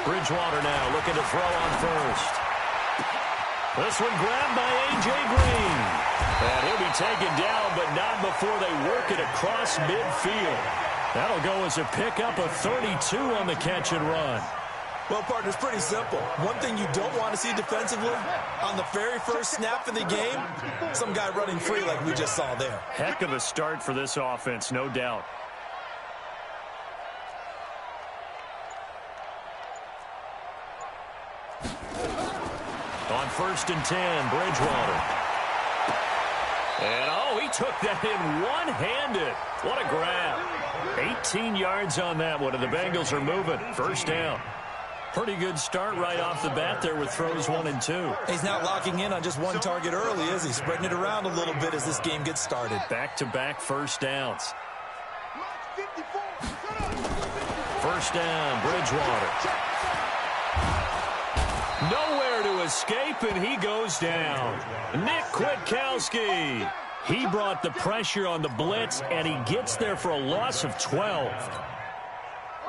Bridgewater now looking to throw on first. This one grabbed by A.J. Green. And he'll be taken down, but not before they work it across midfield. That'll go as a pickup of 32 on the catch and run. Well, partner, it's pretty simple. One thing you don't want to see defensively, on the very first snap of the game, some guy running free like we just saw there. Heck of a start for this offense, no doubt. On 1st and 10, Bridgewater. And, oh, he took that in one-handed. What a grab. 18 yards on that one, and the Bengals are moving. First down. Pretty good start right off the bat there with throws 1 and 2. He's not locking in on just one target early, is he? Spreading it around a little bit as this game gets started. Back-to-back first downs. First down, Bridgewater. Nowhere to escape, and he goes down. Nick Kwiatkowski. He brought the pressure on the blitz, and he gets there for a loss of 12.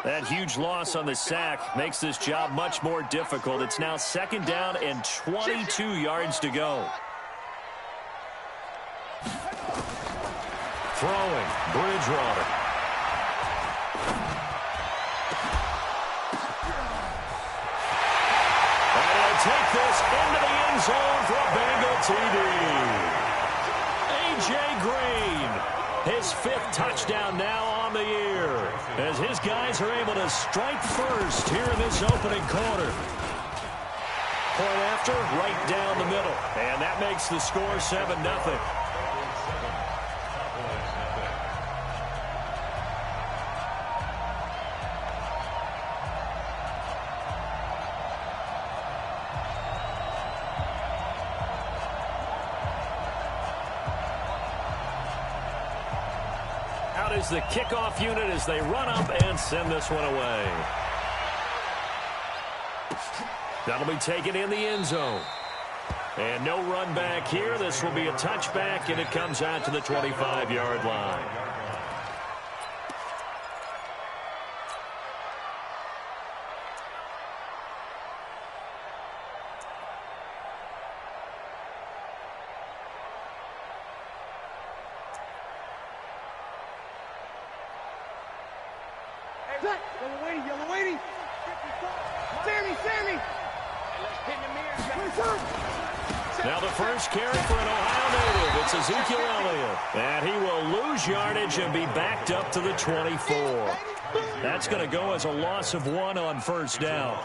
That huge loss on the sack makes this job much more difficult. It's now 2nd down and 22 yards to go. Throwing, Bridgewater. And he'll take this into the end zone for a Bengal TD. A.J. Green, his 5th touchdown now on the year, as his guys are able to strike first here in this opening quarter. Point after, right down the middle, and that makes the score 7-0. Is the kickoff unit as they run up and send this one away. That'll be taken in the end zone. And no run back here. This will be a touchback, and it comes out to the 25-yard line. Yellow waiting. Sammy. Now the first carry for an Ohio native. It's Ezekiel Elliott. And he will lose yardage and be backed up to the 24. That's going to go as a loss of 1 on first down.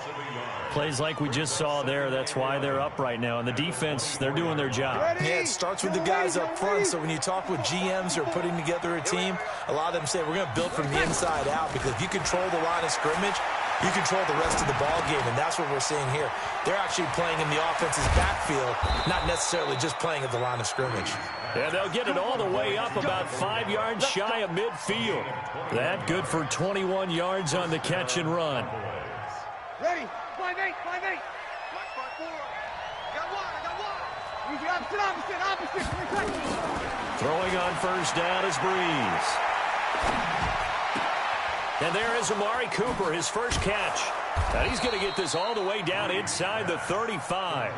Plays like we just saw there. That's why they're up right now. And the defense, they're doing their job. Yeah, it starts with the guys up front. So when you talk with GMs who are putting together a team, a lot of them say we're going to build from the inside out, because if you control the line of scrimmage, you control the rest of the ball game, and that's what we're seeing here. They're actually playing in the offense's backfield, not necessarily just playing at the line of scrimmage. Yeah, they'll get it all the way up about 5 yards shy of midfield. That good for 21 yards on the catch and run. Ready? 5-8. Got one. Opposite. Throwing on first down is Breeze. And there is Amari Cooper, his first catch. And he's going to get this all the way down inside the 35.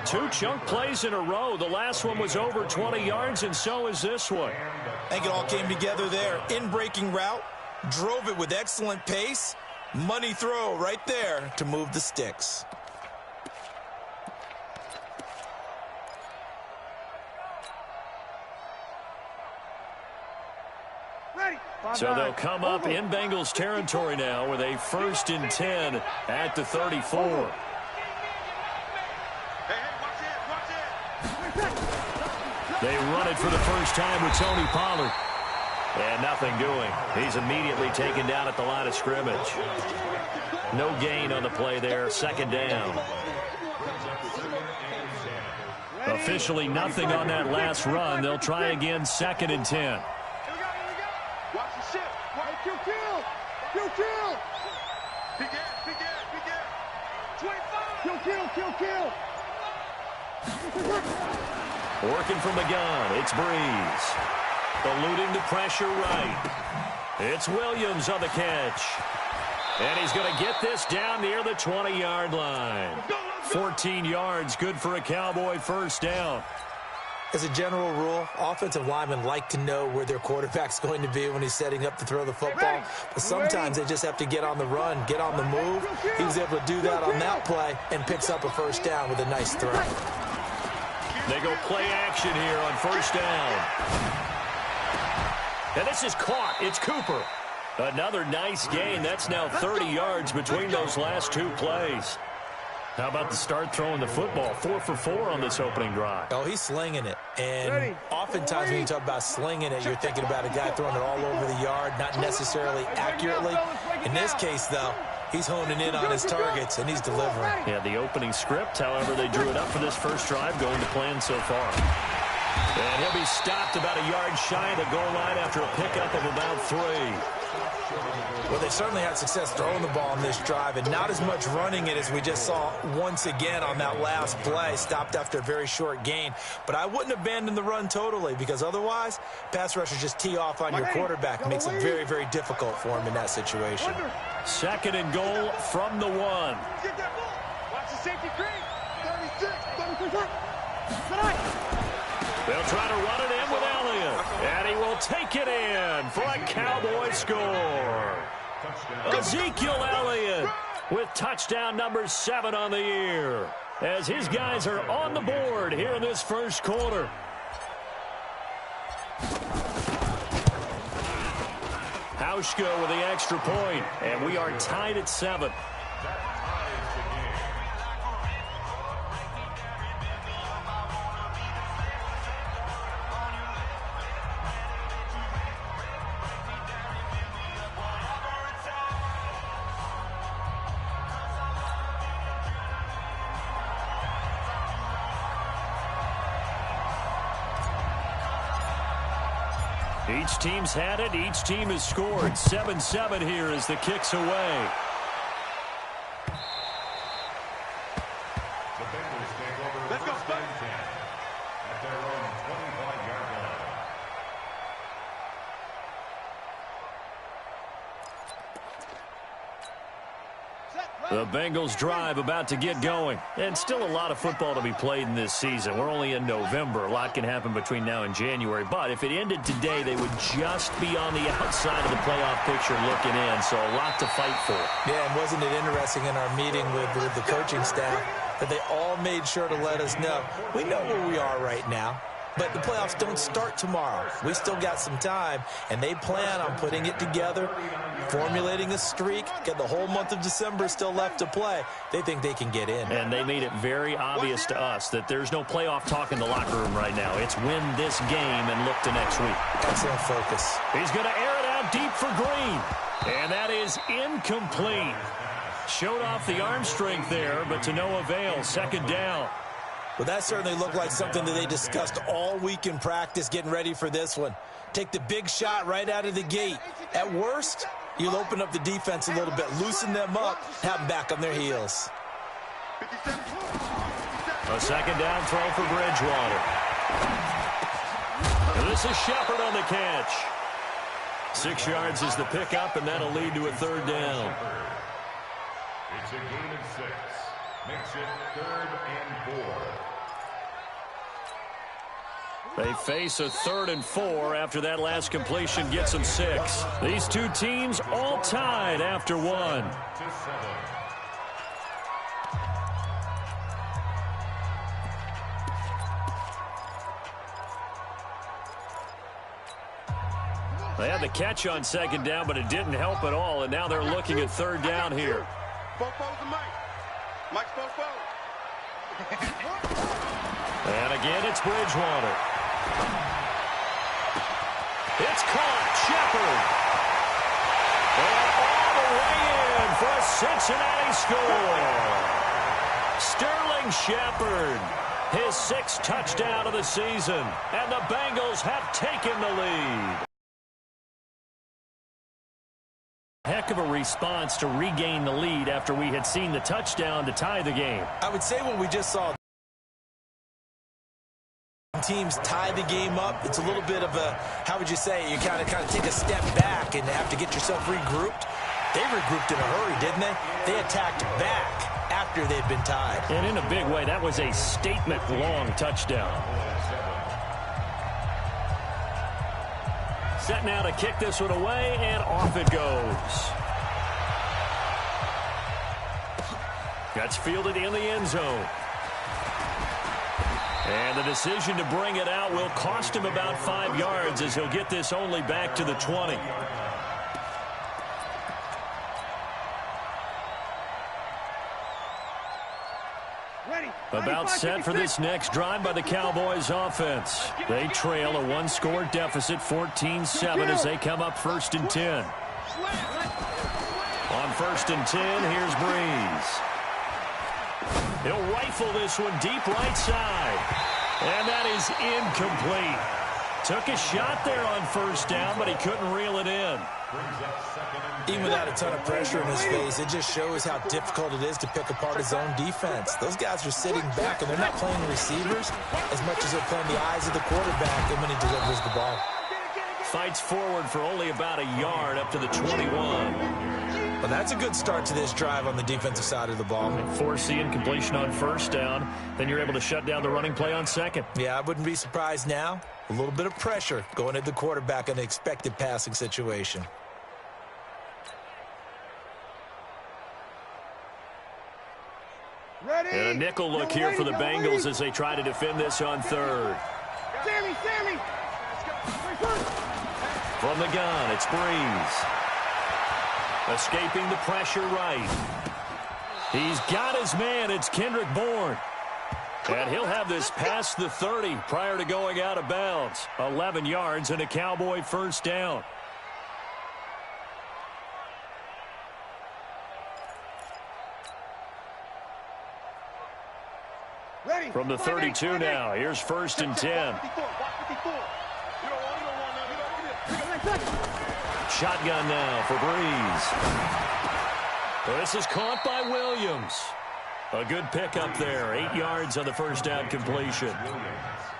2 chunk plays in a row. The last one was over 20 yards, and so is this one. I think it all came together there. In-breaking route, drove it with excellent pace. Money throw right there to move the sticks. So they'll come up in Bengals territory now with a 1st and 10 at the 34. They run it for the first time with Tony Pollard. And nothing doing. He's immediately taken down at the line of scrimmage. No gain on the play there. 2nd down. Officially nothing on that last run. They'll try again 2nd and 10. Kill. Working from the gun, it's Breeze. Eluding the pressure right. It's Williams on the catch. And he's going to get this down near the 20-yard line. 14 yards, good for a Cowboy first down. As a general rule, offensive linemen like to know where their quarterback's going to be when he's setting up to throw the football. But sometimes they just have to get on the run, get on the move. He was able to do that on that play and picks up a first down with a nice throw. They go play action here on first down. And this is caught. It's Cooper. Another nice gain. That's now 30 yards between those last two plays. How about the start throwing the football? 4 for 4 on this opening drive. Oh, he's slinging it. And oftentimes when you talk about slinging it, you're thinking about a guy throwing it all over the yard, not necessarily accurately. In this case, though, he's honing in on his targets, and he's delivering. Yeah, the opening script, however, they drew it up for this first drive, going to plan so far. And he'll be stopped about a yard shy of the goal line after a pickup of about 3. Well, they certainly had success throwing the ball on this drive and not as much running it as we just saw once again on that last play. Stopped after a very short gain. But I wouldn't abandon the run totally because otherwise, pass rushers just tee off on your quarterback. It makes it very, very difficult for him in that situation. 2nd and goal from the 1. Get that ball. Watch the safety cream. 36. 36. They'll try to run it in with Elliott. And he will take it in for a Cowboy score. Ezekiel Elliott with touchdown number 7 on the year as his guys are on the board here in this first quarter. Hauschka with the extra point, and we are tied at 7. Each team's had it. Each team has scored. 7-7 here as the kick's away. Let's go. At their own 25-yard line. The Bengals drive about to get going. And still a lot of football to be played in this season. We're only in November. A lot can happen between now and January. But if it ended today, they would just be on the outside of the playoff picture looking in. So a lot to fight for. Yeah, and wasn't it interesting in our meeting with the coaching staff that they all made sure to let us know, we know where we are right now. But the playoffs don't start tomorrow. We still got some time, and they plan on putting it together, formulating a streak. Got the whole month of December still left to play. They think they can get in. And they made it very obvious to us that there's no playoff talk in the locker room right now. It's win this game and look to next week. Excellent focus. He's going to air it out deep for Green. And that is incomplete. Showed off the arm strength there, but to no avail. 2nd down. Well, that certainly looked like something that they discussed all week in practice getting ready for this one. Take the big shot right out of the gate. At worst, you'll open up the defense a little bit, loosen them up, have them back on their heels. A 2nd down throw for Bridgewater. And this is Shepard on the catch. 6 yards is the pickup, and that'll lead to a 3rd down. It's a gain of 6. Makes it 3rd and 4. They face a 3rd and 4 after that last completion gets them 6. These two teams all tied after 1. They had the catch on 2nd down, but it didn't help at all, and now they're looking at 3rd down here. Mike's And again, it's Bridgewater. It's caught. Shepard. And all the way in for a Cincinnati score. Sterling Shepard, his 6th touchdown of the season. And the Bengals have taken the lead. Heck of a response to regain the lead after we had seen the touchdown to tie the game. I would say what we just saw teams tie the game up, it's a little bit of a, how would you say, you kind of take a step back and have to get yourself regrouped. They regrouped in a hurry, didn't they? They attacked back after they'd been tied. And in a big way, that was a statement-long touchdown. Set now to kick this one away, and off it goes. That's fielded in the end zone. And the decision to bring it out will cost him about 5 yards as he'll get this only back to the 20. About set for this next drive by the Cowboys offense. They trail a one-score deficit, 14-7, as they come up 1st and 10. On 1st and 10, here's Breeze. He'll rifle this one deep right side. And that is incomplete. Took a shot there on 1st down, but he couldn't reel it in. Even without a ton of pressure in his face, it just shows how difficult it is to pick apart his own defense. Those guys are sitting back, and they're not playing receivers as much as they're playing the eyes of the quarterback and when he delivers the ball. Fights forward for only about a yard up to the 21. Well, that's a good start to this drive on the defensive side of the ball. Force the incompletion on 1st down. Then you're able to shut down the running play on 2nd. Yeah, I wouldn't be surprised now. A little bit of pressure going at the quarterback in an expected passing situation. Ready? And a nickel look here for the Bengals as they try to defend this on 3rd. Sammy! From the gun, it's Breeze. Escaping the pressure right. He's got his man. It's Kendrick Bourne. And he'll have this past the 30 prior to going out of bounds. 11 yards and a Cowboy 1st down. Ready? From the 32 now, here's 1st and 10. Shotgun now for Breeze. This is caught by Williams. A good pickup there. 8 yards on the 1st down completion.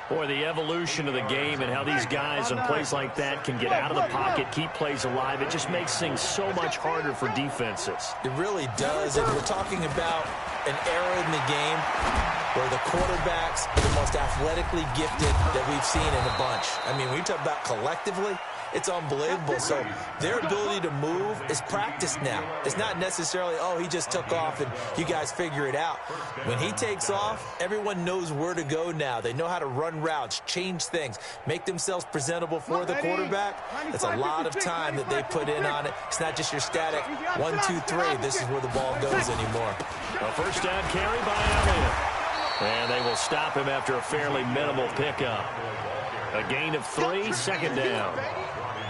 Boy, the evolution of the game and how these guys on plays like that can get out of the pocket, keep plays alive, it just makes things so much harder for defenses. It really does, and we're talking about an era in the game where the quarterbacks are the most athletically gifted that we've seen in a bunch. I mean, when you talk about collectively, it's unbelievable. So their ability to move is practiced now. It's not necessarily, oh, he just took off and you guys figure it out. When he takes off, everyone knows where to go now. They know how to run routes, change things, make themselves presentable for the quarterback. That's a lot of time that they put in on it. It's not just your static 1, 2, 3. This is where the ball goes anymore. A 1st down carry by Elliott. And they will stop him after a fairly minimal pickup. A gain of 3, 2nd down.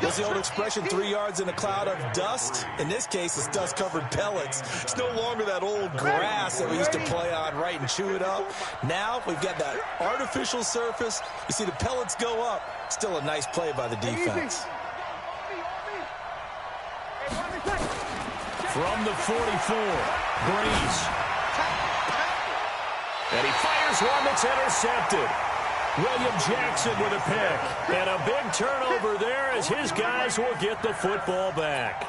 What's the old expression, 3 yards in a cloud of dust? In this case, it's dust-covered pellets. It's no longer that old grass that we used to play on, right, and chew it up. Now we've got that artificial surface. You see the pellets go up. Still a nice play by the defense. From the 44, Breeze. And he fires one that's intercepted. William Jackson with a pick. And a big turnover there as his guys will get the football back.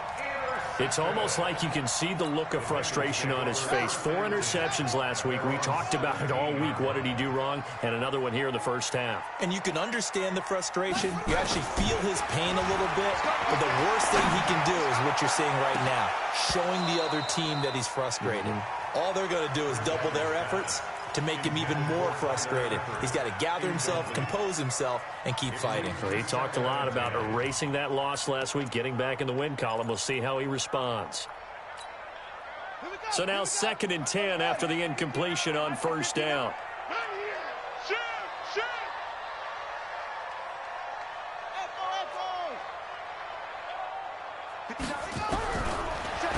It's almost like you can see the look of frustration on his face. 4 interceptions last week. We talked about it all week. What did he do wrong? And another one here in the 1st half. And you can understand the frustration. You actually feel his pain a little bit. But the worst thing he can do is what you're seeing right now, showing the other team that he's frustrated. All they're going to do is double their efforts to make him even more frustrated. He's got to gather himself, compose himself, and keep fighting. Well, he talked a lot about erasing that loss last week, getting back in the win column. We'll see how he responds. So now 2nd and 10 after the incompletion on 1st down.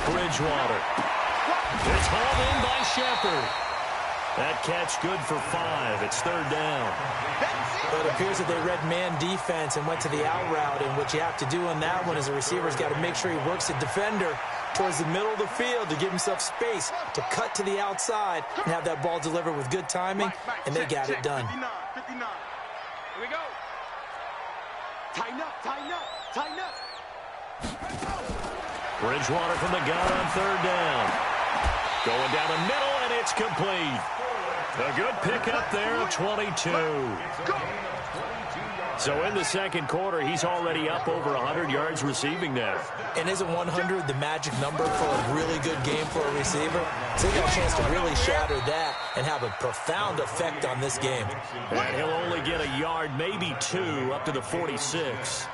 Bridgewater. It's hauled in by Shepard. That catch good for 5. It's 3rd down. But it appears that they read man defense and went to the out route. And what you have to do on that one is the receiver's got to make sure he works the defender towards the middle of the field to give himself space to cut to the outside and have that ball delivered with good timing. And they got it done. Here we go. Tighten up, tighten up, tighten up. Bridgewater from the gun on third down. Going down the middle, and it's complete. A good pickup there of 22. So in the second quarter, he's already up over 100 yards receiving now. And isn't 100 the magic number for a really good game for a receiver? So he got a chance to really shatter that and have a profound effect on this game. And he'll only get a yard, maybe two, up to the 46.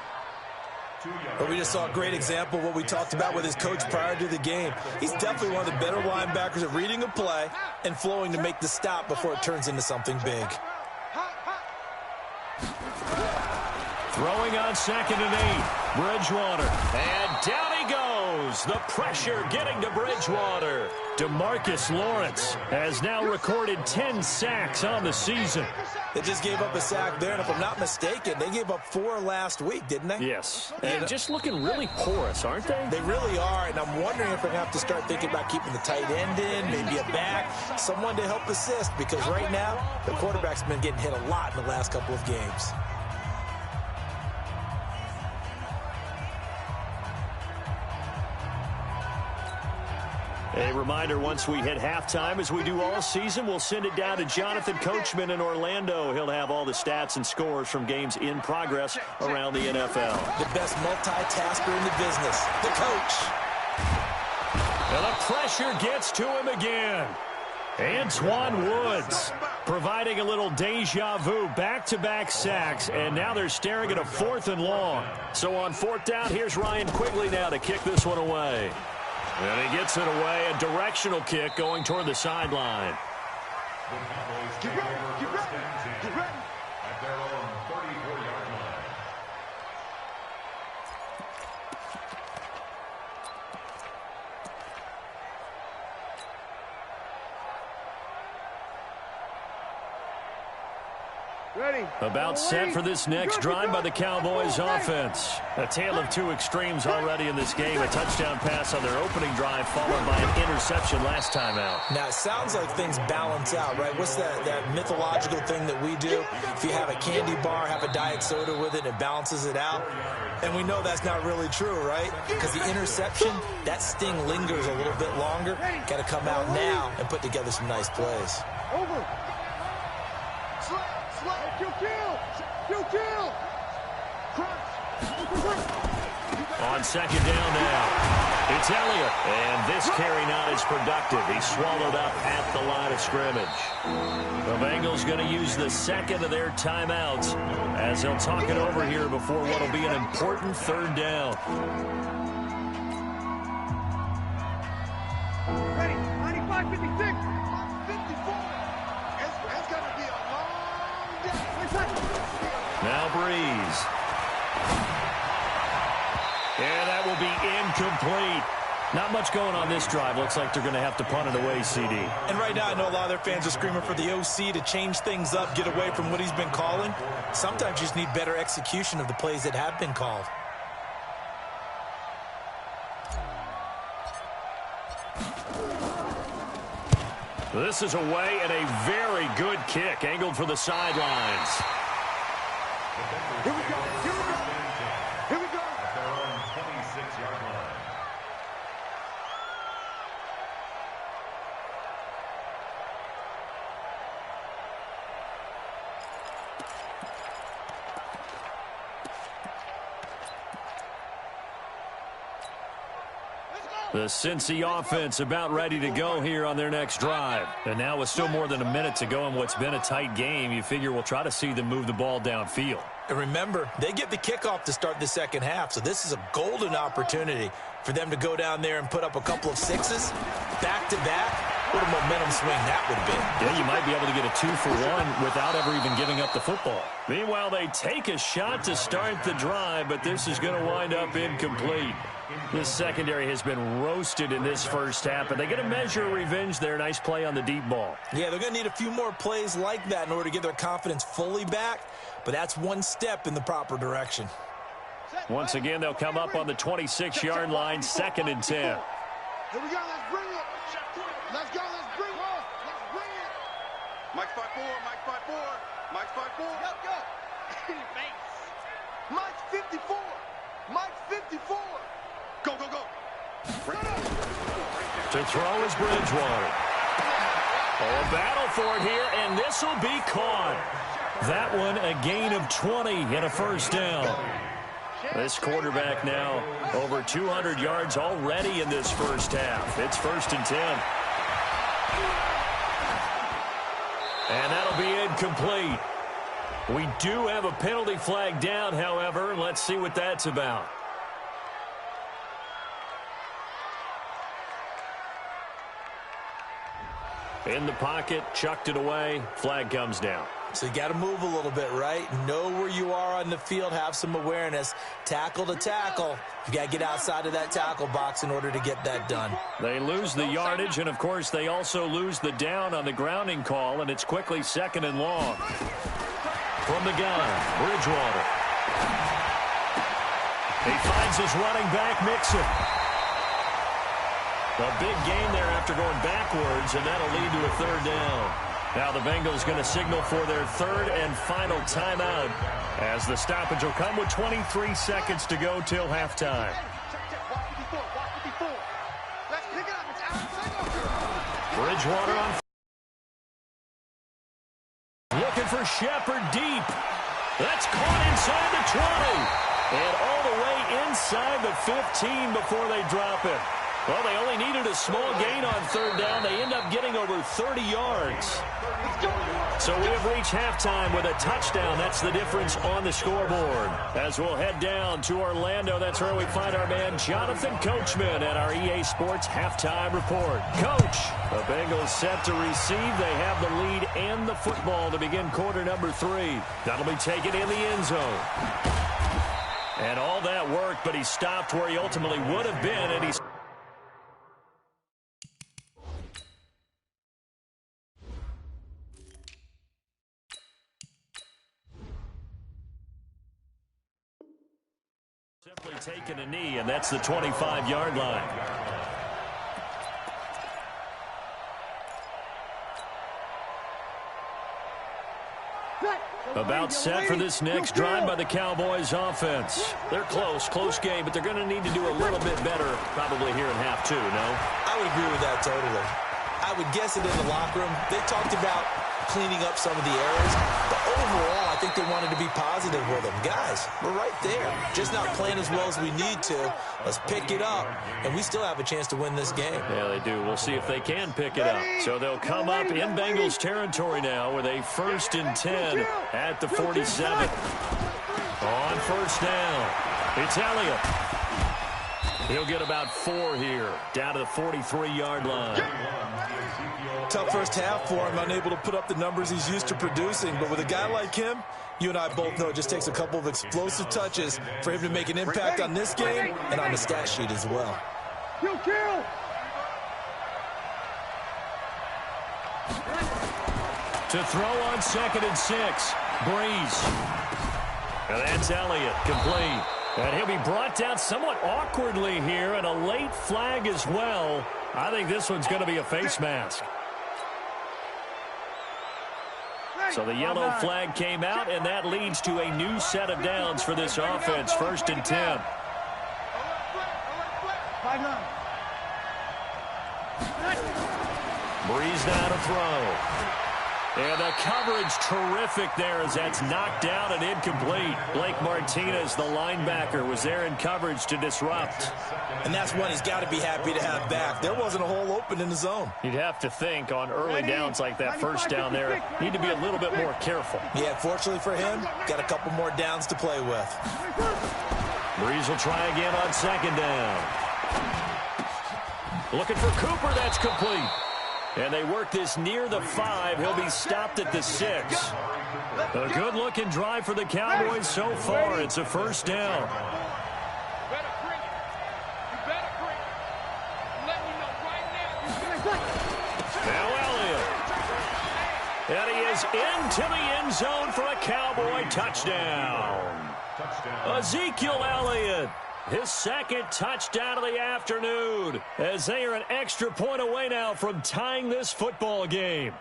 But we just saw a great example of what we talked about with his coach prior to the game. He's definitely one of the better linebackers at reading a play and flowing to make the stop before it turns into something big. Throwing on 2nd and 8. Bridgewater. And down he goes. The pressure getting to Bridgewater. DeMarcus Lawrence has now recorded 10 sacks on the season. They just gave up a sack there, and if I'm not mistaken, they gave up 4 last week, didn't they? Yes. And just looking really porous, aren't they? They really are, and I'm wondering if we're going to have to start thinking about keeping the tight end in, maybe a back, someone to help assist, because right now, the quarterback's been getting hit a lot in the last couple of games. A reminder, once we hit halftime, as we do all season, we'll send it down to Jonathan Coachman in Orlando. He'll have all the stats and scores from games in progress around the NFL. The best multitasker in the business, the coach. And the pressure gets to him again. Antoine Woods providing a little deja vu, back-to-back sacks, and now they're staring at a 4th and long. So on 4th down, here's Ryan Quigley now to kick this one away. And he gets it away, a directional kick going toward the sideline. Get ready, get ready, get ready. At their own 34-yard line. Ready. About set for this next drive by the Cowboys offense. A tale of two extremes already in this game. A touchdown pass on their opening drive followed by an interception last time out. Now, it sounds like things balance out, right? What's that mythological thing that we do? If you have a candy bar, have a diet soda with it, it balances it out. And we know that's not really true, right? Because the interception, that sting lingers a little bit longer. Got to come out now and put together some nice plays. Over. Slide, kill. On 2nd down now, it's Elliott. And this carry not as productive. He's swallowed up at the line of scrimmage. The Bengals going to use the 2nd of their timeouts as they'll talk it over here before what will be an important 3rd down. Ready, 95, 56, 54. It's going to be a long day. Now Breeze. And that will be incomplete. Not much going on this drive. Looks like they're going to have to punt it away, CD. And right now, I know a lot of their fans are screaming for the OC to change things up, get away from what he's been calling. Sometimes you just need better execution of the plays that have been called. This is away and a very good kick, angled for the sidelines. Here we go. At their own 26-yard line. The Cincy offense about ready to go here on their next drive. And now with still more than a minute to go in what's been a tight game, you figure we'll try to see them move the ball downfield. And remember, they get the kickoff to start the second half, so this is a golden opportunity for them to go down there and put up a couple of sixes back-to-back. What a momentum swing that would be. Yeah, you might be able to get a 2-for-1 without ever even giving up the football. Meanwhile, they take a shot to start the drive, but this is going to wind up incomplete. This secondary has been roasted in this first half, but they get a measure of revenge there. Nice play on the deep ball. Yeah, they're going to need a few more plays like that in order to get their confidence fully back, but that's one step in the proper direction. Once again, they'll come up on the 26-yard line, 2nd and 10. Here we go, let's bring it. Let's go, let's bring it. Let's bring it. Mike 5-4, Mike 5-4, Mike 5-4. Yep. Mike's 54. Mike's 54. Go, go, go. To throw is Bridgewater. Oh, a battle for it here, and this will be caught. That one a gain of 20 and a first down. This quarterback now over 200 yards already in this first half. It's 1st and 10. And that'll be incomplete. We do have a penalty flag down, however. Let's see what that's about. In the pocket, chucked it away, flag comes down. So you got to move a little bit, right? Know where you are on the field, have some awareness. Tackle to tackle. You got to get outside of that tackle box in order to get that done. They lose the yardage, and of course they also lose the down on the grounding call, and it's quickly 2nd and long. From the gun, Bridgewater. He finds his running back, Mixon. A big gain there after going backwards, and that'll lead to a 3rd down. Now the Bengals going to signal for their 3rd and final timeout as the stoppage will come with 23 seconds to go till halftime. Bridgewater on. Looking for Shepard deep. That's caught inside the 20. And all the way inside the 15 before they drop it. Well, they only needed a small gain on 3rd down. They end up getting over 30 yards. So we have reached halftime with a touchdown. That's the difference on the scoreboard. As we'll head down to Orlando, that's where we find our man Jonathan Coachman at our EA Sports Halftime Report. Coach, the Bengals set to receive. They have the lead and the football to begin quarter number 3. That'll be taken in the end zone. And all that work, but he stopped where he ultimately would have been, and he's simply taken a knee, and that's the 25-yard line. About set for this next drive by the Cowboys offense. They're close game, but they're going to need to do a little bit better probably here in half 2, no? I would agree with that totally. I would guess it in the locker room. They talked about cleaning up some of the errors, but overall, I think they wanted to be positive with them. Guys, we're right there. Just not playing as well as we need to. Let's pick it up, and we still have a chance to win this game. Yeah, they do. We'll see if they can pick it up. So they'll come up in Bengals territory now with a 1st and 10 at the 47. On 1st down, it's Elliott. He'll get about 4 here, down to the 43-yard line. Tough first half for him, unable to put up the numbers he's used to producing. But with a guy like him, you and I both know it just takes a couple of explosive touches for him to make an impact on this game and on the stat sheet as well. Kill. To throw on 2nd and 6, Breeze. And that's Elliott, complete. And he'll be brought down somewhat awkwardly here, and a late flag as well. I think this one's going to be a face mask. So the yellow flag came out, and that leads to a new set of downs for this offense. 1st and 10. Breeze now to throw. And the coverage terrific there as that's knocked down and incomplete. Blake Martinez, the linebacker, was there in coverage to disrupt. And that's one he's got to be happy to have back. There wasn't a hole open in the zone. You'd have to think on early downs like that, 1st down there, need to be a little bit more careful. Yeah, fortunately for him, got a couple more downs to play with. Breeze will try again on 2nd down. Looking for Cooper, that's complete. And they work this near the 5. He'll be stopped at the 6. A good-looking drive for the Cowboys so far. It's a 1st down. Now Elliott. And he is into the end zone for a Cowboy touchdown. Ezekiel Elliott. His 2nd touchdown of the afternoon as they are an extra point away now from tying this football game.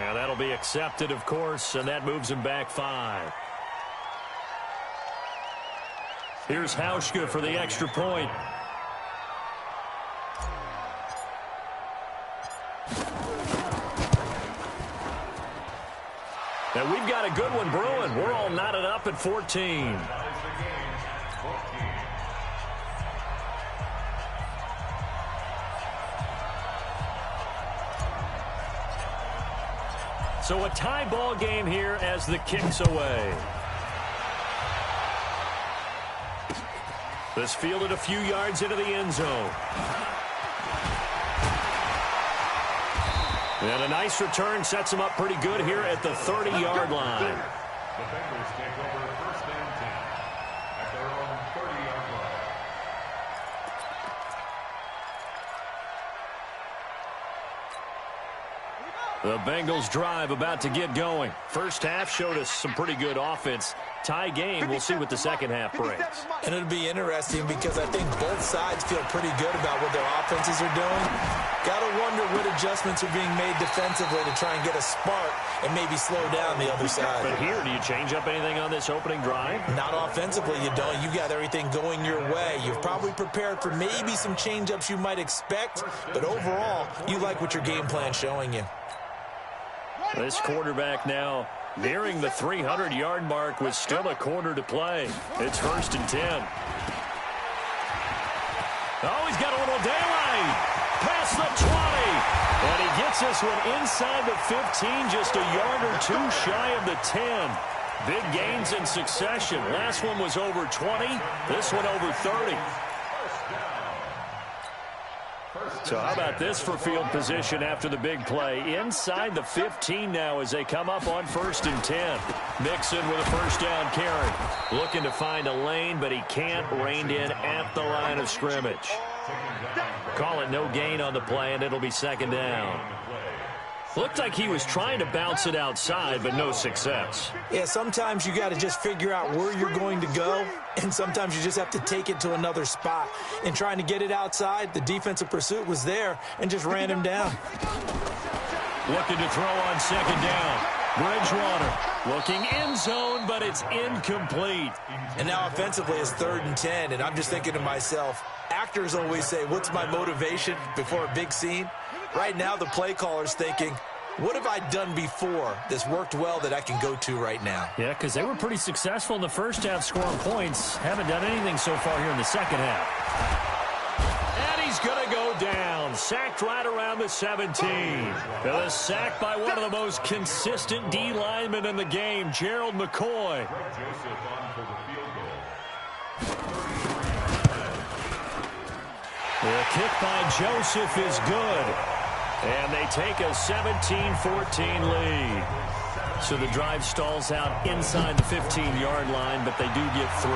And that'll be accepted, of course, and that moves him back 5. Here's Hauschka for the extra point. And we've got a good one brewing. We're all knotted up at 14. So a tie ball game here as the kick's away. This fielded a few yards into the end zone. And a nice return sets him up pretty good here at the 30-yard line. The Bengals take over first and 10 at their own 30-yard line. The Bengals drive about to get going. First half showed us some pretty good offense. Tie game. We'll see what the second half brings. And it'll be interesting because I think both sides feel pretty good about what their offenses are doing. Got to wonder what adjustments are being made defensively to try and get a spark and maybe slow down the other side. But here, do you change up anything on this opening drive? Not offensively, you don't. You got everything going your way. You've probably prepared for maybe some change-ups you might expect, but overall, you like what your game plan's showing you. This quarterback now nearing the 300-yard mark with still a quarter to play. It's first and 10. Oh, he's got a little daylight. Past the 20. And he gets this one inside the 15, just a yard or two shy of the 10. Big gains in succession. Last one was over 20. This one over 30. So how about this for field position after the big play? Inside the 15 now as they come up on first and 10. Mixon with a first down carry. Looking to find a lane, but he can't. Reined in at the line of scrimmage. Call it no gain on the play, and it'll be second down. Looked like he was trying to bounce it outside, but no success. Yeah, sometimes you got to just figure out where you're going to go, and sometimes you just have to take it to another spot. And trying to get it outside, the defensive pursuit was there and just ran him down. Looking to throw on second down. Bridgewater looking end zone, but it's incomplete. And now offensively it's 3rd and 10, and I'm just thinking to myself, actors always say, what's my motivation before a big scene? Right now the play caller's thinking, what have I done before that's worked well that I can go to right now? Yeah, because they were pretty successful in the first half scoring points. Haven't done anything so far here in the second half. And he's going to go down. Sacked right around the 17. The sack by one of the most consistent D linemen in the game, Gerald McCoy. The kick by Joseph is good. And they take a 17-14 lead. So the drive stalls out inside the 15-yard line, but they do get 3.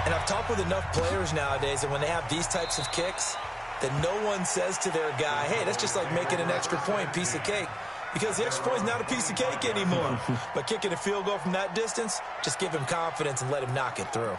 And I've talked with enough players nowadays that when they have these types of kicks, that no one says to their guy, hey, that's just like making an extra point, piece of cake. Because the extra point is not a piece of cake anymore. But kicking a field goal from that distance, just give him confidence and let him knock it through.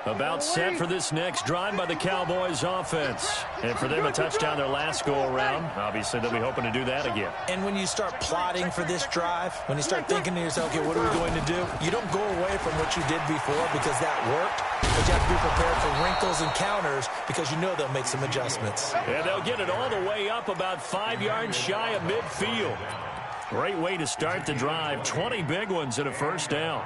About set for this next drive by the Cowboys offense. And for them, a touchdown their last go-around. Obviously, they'll be hoping to do that again. And when you start plotting for this drive, when you start thinking to yourself, okay, what are we going to do? You don't go away from what you did before because that worked. But you have to be prepared for wrinkles and counters because you know they'll make some adjustments. And they'll get it all the way up about 5 yards shy of midfield. Great way to start the drive. 20 big ones and a first down.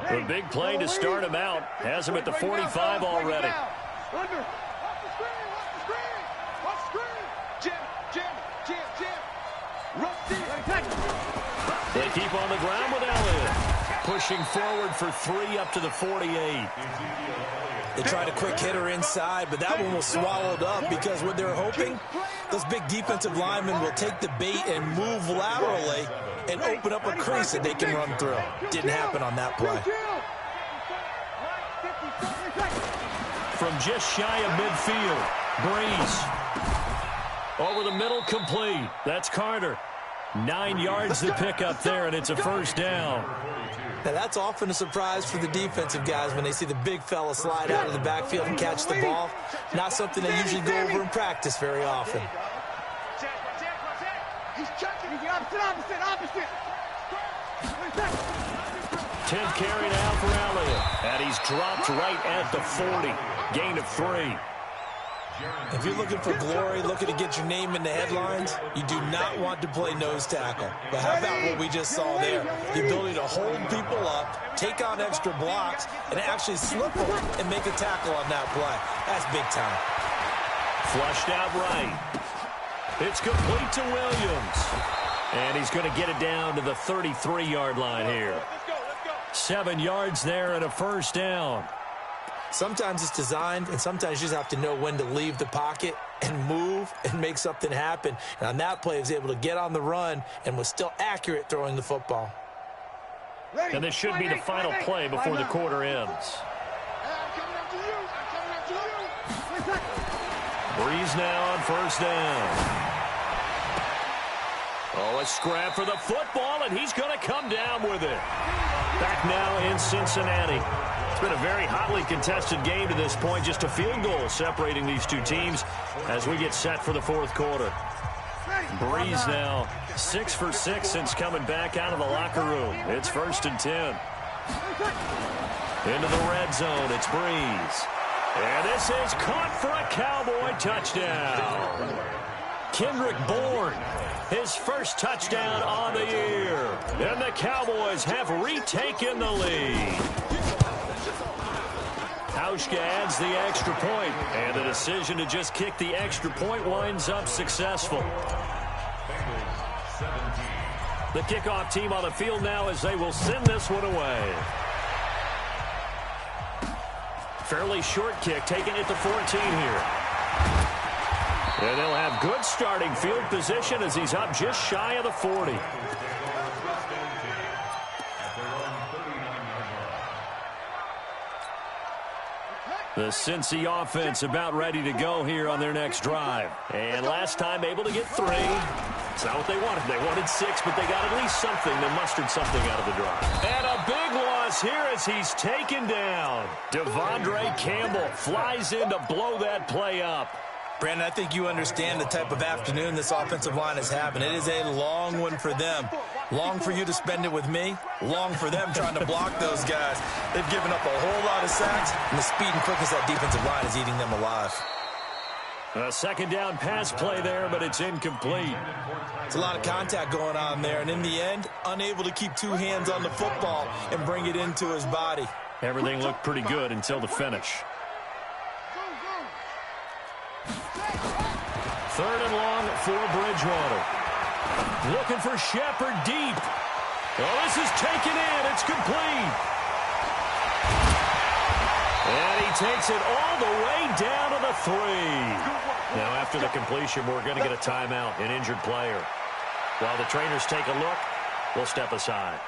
The big play to start him out. Has him at the 45 already. They keep on the ground with Elliott. Pushing forward for 3 up to the 48. They tried a quick hitter inside, but that one was swallowed up because what they're hoping, those big defensive linemen will take the bait and move laterally and open up a crease that they can run through. Didn't happen on that play. From just shy of midfield, Breeze. Over the middle, complete. That's Carter. 9 yards to pick up there, and it's a first down. Now, that's often a surprise for the defensive guys when they see the big fella slide out of the backfield and catch the ball. Not something they usually go over in practice very often. He's checking. He's the opposite. 10th carry now for Elliott. And he's dropped right at the 40. Gain of 3. If you're looking for glory, looking to get your name in the headlines, you do not want to play nose tackle. But how about what we just saw there? The ability to hold people up, take on extra blocks, and actually slip them and make a tackle on that play. That's big time. Flushed out right. It's complete to Williams. And he's going to get it down to the 33-yard line here. 7 yards there and a first down. Sometimes it's designed, and sometimes you just have to know when to leave the pocket and move and make something happen. And on that play, he was able to get on the run and was still accurate throwing the football. And this should be the final play before the quarter ends. Breeze now on first down. Oh, a scrap for the football, and he's going to come down with it. Back now in Cincinnati. It's been a very hotly contested game to this point. Just a field goal separating these two teams as we get set for the fourth quarter. Breeze now 6 for 6 since coming back out of the locker room. It's 1st and 10. Into the red zone. It's Breeze. And this is caught for a Cowboy touchdown. Kendrick Bourne, his first touchdown on the year. And the Cowboys have retaken the lead. Hauschka adds the extra point, and the decision to just kick the extra point winds up successful. The kickoff team on the field now as they will send this one away. Fairly short kick, taken at the 14 here. And they'll have good starting field position as he's up just shy of the 40. The Cincy offense about ready to go here on their next drive. And last time able to get 3. It's not what they wanted. They wanted 6, but they got at least something. They mustered something out of the drive. And a big loss here as he's taken down. Devondre Campbell flies in to blow that play up. Brandon, I think you understand the type of afternoon this offensive line is having. It is a long one for them. Long for you to spend it with me. Long for them trying to block those guys. They've given up a whole lot of sacks, and the speed and quickness of that defensive line is eating them alive. A second down pass play there, but it's incomplete. It's a lot of contact going on there, and in the end, unable to keep 2 hands on the football and bring it into his body. Everything looked pretty good until the finish. 3rd and long for Bridgewater. Looking for Shepard deep. Oh, this is taken in. It's complete. And he takes it all the way down to the 3. Now, after the completion, we're going to get a timeout, an injured player. While the trainers take a look, we'll step aside.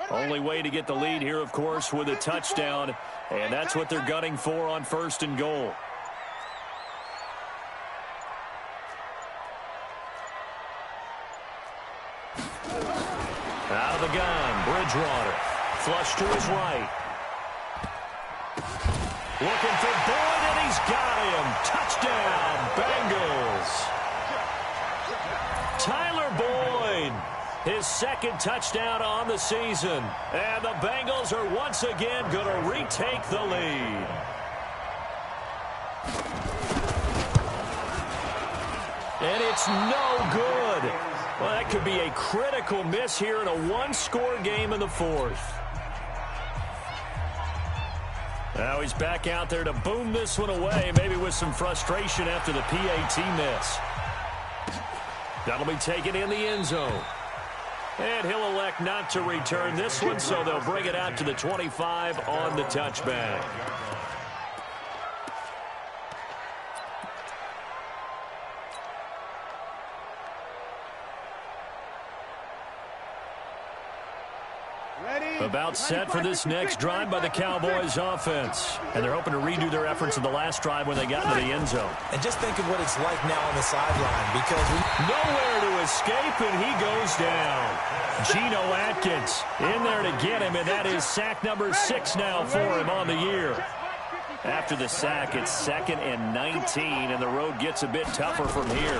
Only way to get the lead here, of course, with a touchdown, and that's what they're gunning for on 1st and goal. Out of the gun, Bridgewater. Flush to his right. Looking for Boyd, and he's got him. Touchdown, Bengals. Tyler Boyd. His 2nd touchdown on the season. And the Bengals are once again going to retake the lead. And it's no good. Well, that could be a critical miss here in a 1-score game in the 4th. Now he's back out there to boom this one away, maybe with some frustration after the PAT miss. That'll be taken in the end zone. And he'll elect not to return this one, so they'll bring it out to the 25 on the touchback. About set for this next drive by the Cowboys offense. And they're hoping to redo their efforts in the last drive when they got into the end zone. And just think of what it's like now on the sideline, because nowhere to escape, and he goes down. Geno Atkins in there to get him, and that is sack number 6 now for him on the year. After the sack, it's 2nd and 19, and the road gets a bit tougher from here.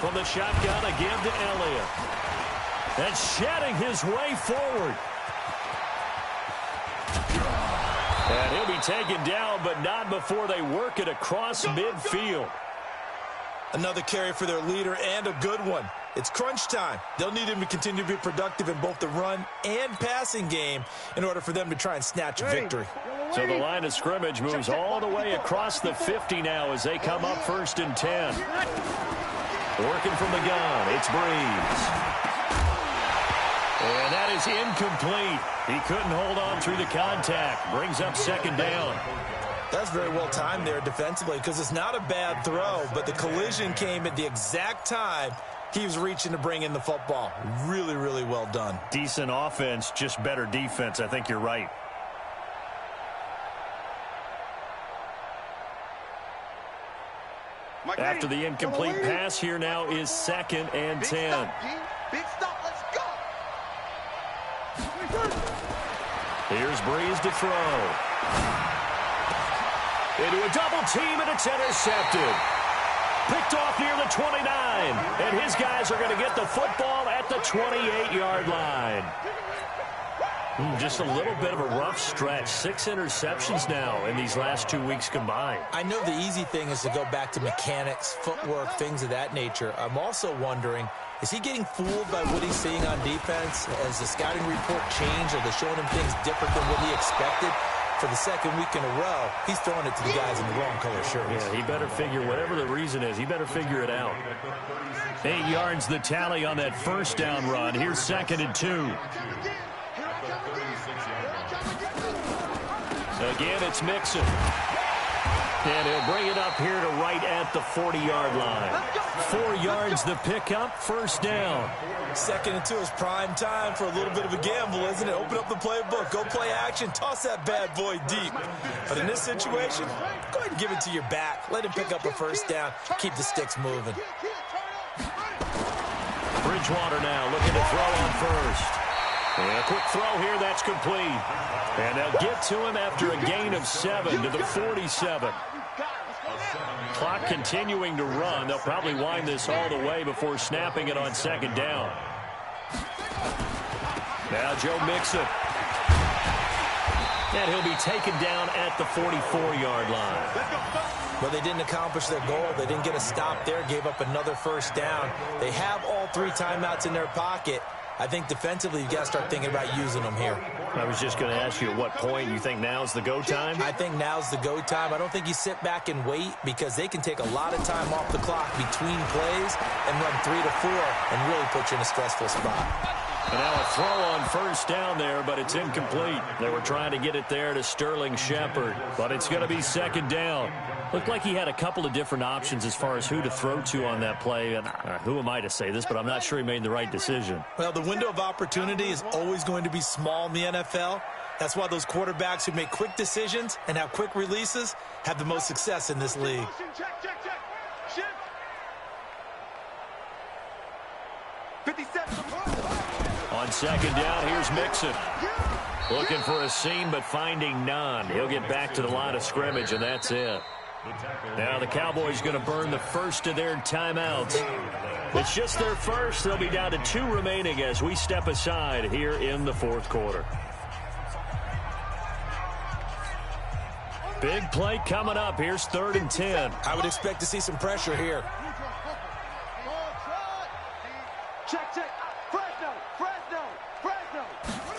From the shotgun, a give to Elliott. And shedding his way forward. And he'll be taken down, but not before they work it across midfield. Another carry for their leader, and a good one. It's crunch time. They'll need him to continue to be productive in both the run and passing game in order for them to try and snatch a victory. So the line of scrimmage moves all the way across the 50 now as they come up 1st and 10. Working from the gun, it's Breeze. And that is incomplete. He couldn't hold on through the contact. Brings up 2nd down. That's very well timed there defensively, because it's not a bad throw, but the collision came at the exact time he was reaching to bring in the football. Really, really well done. Decent offense, just better defense. I think you're right. After the incomplete pass, here now is 2nd and 10. Big stop, let's go. Here's Breeze to throw. Into a double team, and it's intercepted. Picked off near the 29. And his guys are going to get the football at the 28-yard line. Just a little bit of a rough stretch. 6 interceptions now in these last 2 weeks combined. I know the easy thing is to go back to mechanics, footwork, things of that nature. I'm also wondering, is he getting fooled by what he's seeing on defense? Has the scouting report changed? Are they showing him things different than what he expected? For the 2nd week in a row, he's throwing it to the guys in the wrong color shirts. Yeah, he better figure, whatever the reason is, he better figure it out. 8 yards the tally on that 1st down run. Here's 2nd and 2. Again, it's Mixon. And he'll bring it up here to right at the 40-yard line. 4 yards the pickup, 1st down. 2nd and 2 is prime time for a little bit of a gamble, isn't it? Open up the playbook, go play action, toss that bad boy deep. But in this situation, go ahead and give it to your back. Let him pick up a 1st down, keep the sticks moving. Bridgewater now looking to throw on 1st. And a quick throw here, that's complete. And they'll get to him after a gain of 7 to the 47. Clock continuing to run. They'll probably wind this all the way before snapping it on 2nd down. Now Joe Mixon. And he'll be taken down at the 44-yard line. But they didn't accomplish their goal. They didn't get a stop there, gave up another 1st down. They have all 3 timeouts in their pocket. I think defensively you've got to start thinking about using them here. I was just going to ask you at what point you think now's the go time? I think now's the go time. I don't think you sit back and wait, because they can take a lot of time off the clock between plays and run 3 to 4 and really put you in a stressful spot. And now a throw on 1st down there, but it's incomplete. They were trying to get it there to Sterling Shepard, but it's going to be 2nd down. Looked like he had a couple of different options as far as who to throw to on that play. And who am I to say this, but I'm not sure he made the right decision. Well, the window of opportunity is always going to be small in the NFL. That's why those quarterbacks who make quick decisions and have quick releases have the most success in this league. On 2nd down, here's Mixon. Looking for a seam, but finding none. He'll get back to the line of scrimmage, and that's it. Now the Cowboys going to burn the 1st of their timeouts. It's just their 1st. They'll be down to 2 remaining as we step aside here in the 4th quarter. Big play coming up. Here's 3rd and 10. I would expect to see some pressure here.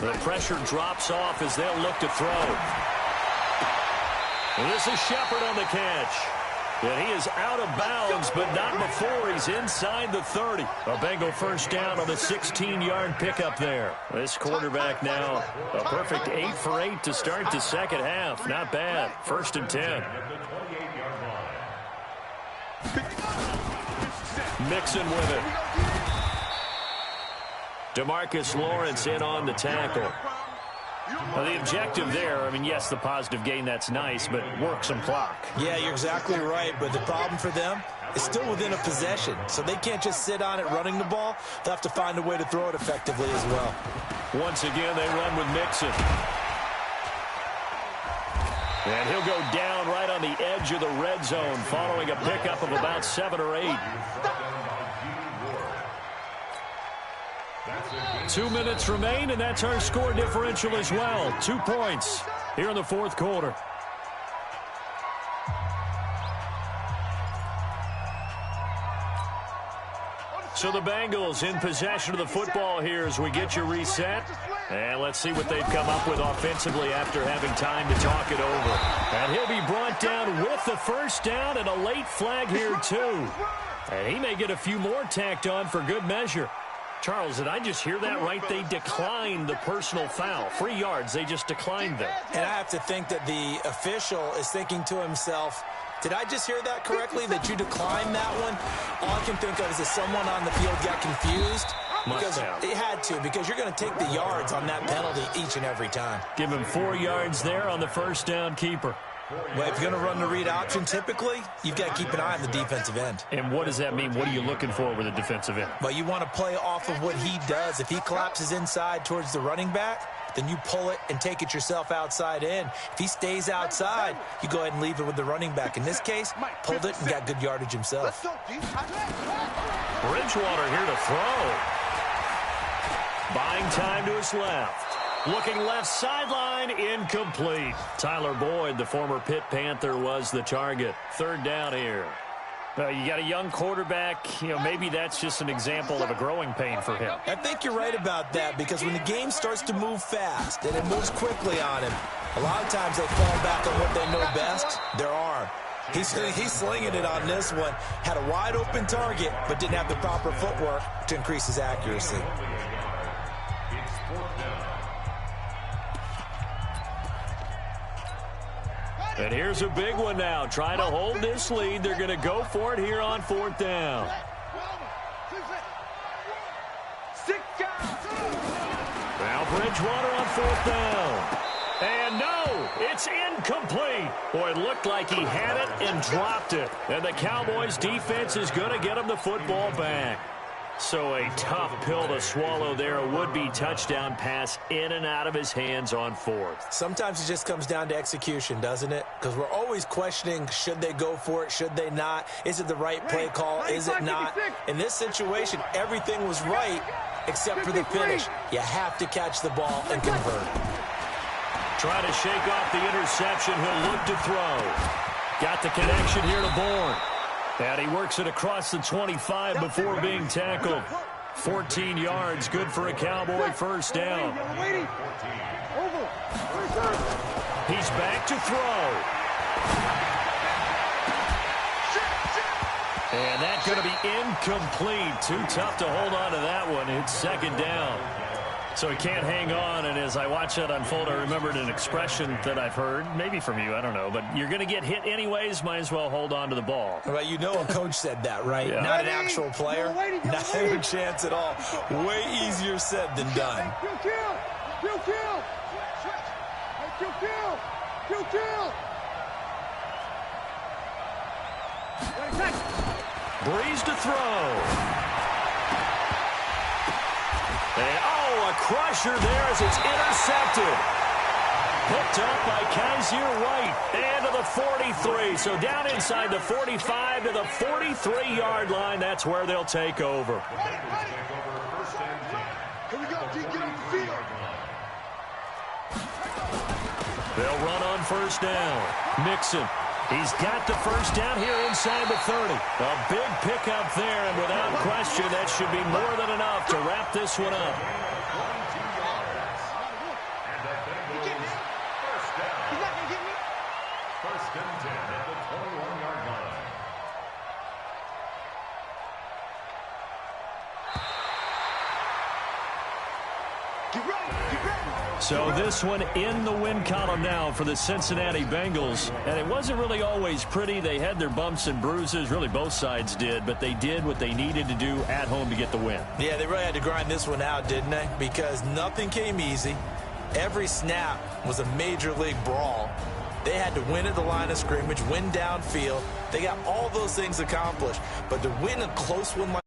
The pressure drops off as they'll look to throw. And this is Shepard on the catch. And he is out of bounds, but not before he's inside the 30. A Bengal first down on the 16-yard pickup there. This quarterback now a perfect 8 for 8 to start the second half. Not bad. 1st and 10. Mixon with it. DeMarcus Lawrence in on the tackle. Well, the objective there, I mean, yes, the positive gain, that's nice, but work some clock. Yeah, you're exactly right, but the problem for them is still within a possession, so they can't just sit on it running the ball. They'll have to find a way to throw it effectively as well. Once again, they run with Mixon. And he'll go down right on the edge of the red zone following a pickup of about 7 or 8. 2 minutes remain, and that's our score differential as well. 2 points here in the 4th quarter. So the Bengals in possession of the football here as we get you reset. And let's see what they've come up with offensively after having time to talk it over. And he'll be brought down with the first down and a late flag here too. And he may get a few more tacked on for good measure. Charles, did I just hear that right? They declined the personal foul. 3 yards, they just declined them. And I have to think that the official is thinking to himself, did I just hear that correctly, that you declined that one? All I can think of is that someone on the field got confused. Because it had to, because you're going to take the yards on that penalty each and every time. Give him 4 yards there on the first down keeper. Well, if you're going to run the read option, typically, you've got to keep an eye on the defensive end. And what does that mean? What are you looking for with a defensive end? Well, you want to play off of what he does. If he collapses inside towards the running back, then you pull it and take it yourself outside in. If he stays outside, you go ahead and leave it with the running back. In this case, pulled it and got good yardage himself. Bridgewater here to throw. Buying time to his left. Looking left sideline, incomplete. Tyler Boyd, the former Pitt Panther, was the target. 3rd down here. You got a young quarterback. Maybe that's just an example of a growing pain for him. I think you're right about that, because when the game starts to move fast and it moves quickly on him, a lot of times they fall back on what they know best, their arm. He's slinging it on this one. Had a wide open target, but didn't have the proper footwork to increase his accuracy. And here's a big one now. Trying to hold this lead. They're going to go for it here on 4th down. Now Bridgewater on 4th down. And no, it's incomplete. Boy, it looked like he had it and dropped it. And the Cowboys defense is going to get him the football back. So a tough pill to swallow there. A would-be touchdown pass in and out of his hands on 4th. Sometimes it just comes down to execution, doesn't it? Because we're always questioning, should they go for it, should they not? Is it the right play call, is it not? In this situation, everything was right except for the finish. You have to catch the ball and convert. Trying to shake off the interception. He'll look to throw. Got the connection here to Bourne. And he works it across the 25 before being tackled. 14 yards, good for a Cowboy first down. He's back to throw. And that's going to be incomplete. Too tough to hold on to that one. It's 2nd down. So he can't hang on, and as I watch that unfold, I remembered an expression that I've heard, maybe from you, I don't know, but you're going to get hit anyways, might as well hold on to the ball. Well, you know a coach said that, right? Yeah. Not an actual player. Not a chance at all. Way easier said than done. Breeze to throw. And, a crusher there as it's intercepted. Picked up by Kaiser White. And to the 43. So down inside the 45 to the 43-yard line. That's where they'll take over. Here we go, D. Get on the field. They'll run on first down. Mixon. He's got the first down here inside the 30. A big pickup there, and without question, that should be more than enough to wrap this one up. First and 10 at the 21-yard line. Get ready. Get ready. So this one in the win column now for the Cincinnati Bengals. And it wasn't really always pretty. They had their bumps and bruises. Really, both sides did. But they did what they needed to do at home to get the win. Yeah, they really had to grind this one out, didn't they? Because nothing came easy. Every snap was a major league brawl. They had to win at the line of scrimmage, win downfield. They got all those things accomplished. But to win a close one like